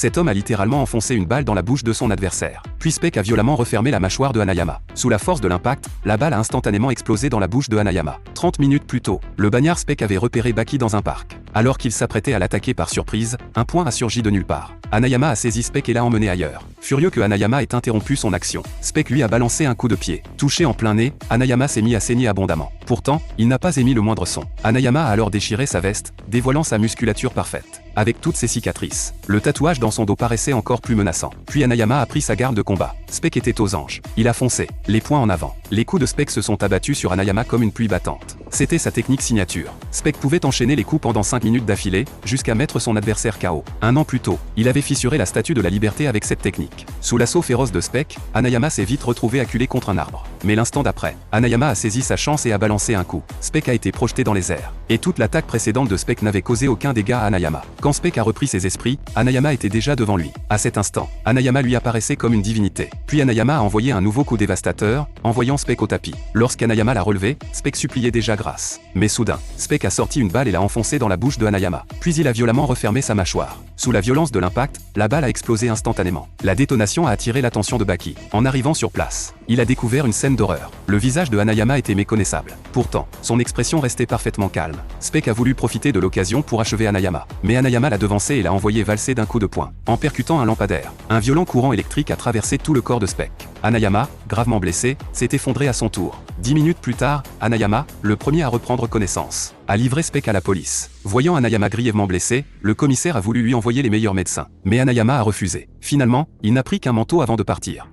Cet homme a littéralement enfoncé une balle dans la bouche de son adversaire. Puis Spec a violemment refermé la mâchoire de Hanayama. Sous la force de l'impact, la balle a instantanément explosé dans la bouche de Hanayama. 30 minutes plus tôt, le bagnard Spec avait repéré Baki dans un parc. Alors qu'il s'apprêtait à l'attaquer par surprise, un point a surgi de nulle part. Hanayama a saisi Spec et l'a emmené ailleurs. Furieux que Hanayama ait interrompu son action, Spec lui a balancé un coup de pied. Touché en plein nez, Hanayama s'est mis à saigner abondamment. Pourtant, il n'a pas émis le moindre son. Hanayama a alors déchiré sa veste, dévoilant sa musculature parfaite. Avec toutes ses cicatrices, le tatouage dans son dos paraissait encore plus menaçant. Puis Hanayama a pris sa garde de combat. Spec était aux anges. Il a foncé, les poings en avant. Les coups de Spec se sont abattus sur Hanayama comme une pluie battante. C'était sa technique signature. Spec pouvait enchaîner les coups pendant 5 minutes d'affilée, jusqu'à mettre son adversaire KO. Un an plus tôt, il avait fissuré la statue de la liberté avec cette technique. Sous l'assaut féroce de Spec, Hanayama s'est vite retrouvé acculé contre un arbre. Mais l'instant d'après, Hanayama a saisi sa chance et a balancé un coup. Spec a été projeté dans les airs. Et toute l'attaque précédente de Spec n'avait causé aucun dégât à Hanayama. Quand Spec a repris ses esprits, Hanayama était déjà devant lui. À cet instant, Hanayama lui apparaissait comme une divinité. Puis Hanayama a envoyé un nouveau coup dévastateur, envoyant Spec au tapis. Lorsqu'Hanayama l'a relevé, Spec suppliait déjà grâce. Mais soudain, Spec a sorti une balle et l'a enfoncée dans la bouche de Hanayama. Puis il a violemment refermé sa mâchoire. Sous la violence de l'impact, la balle a explosé instantanément. La détonation a attiré l'attention de Baki. En arrivant sur place, il a découvert une scène d'horreur. Le visage de Hanayama était méconnaissable. Pourtant, son expression restait parfaitement calme. Spec a voulu profiter de l'occasion pour achever Hanayama. Mais Hanayama l'a devancé et l'a envoyé valser d'un coup de poing, en percutant un lampadaire. Un violent courant électrique a traversé tout le corps de Spec. Hanayama, gravement blessé, s'est effondré à son tour. 10 minutes plus tard, Hanayama, le premier à reprendre connaissance, a livré Spec à la police. Voyant Hanayama grièvement blessé, le commissaire a voulu lui envoyer les meilleurs médecins. Mais Hanayama a refusé. Finalement, il n'a pris qu'un manteau avant de partir.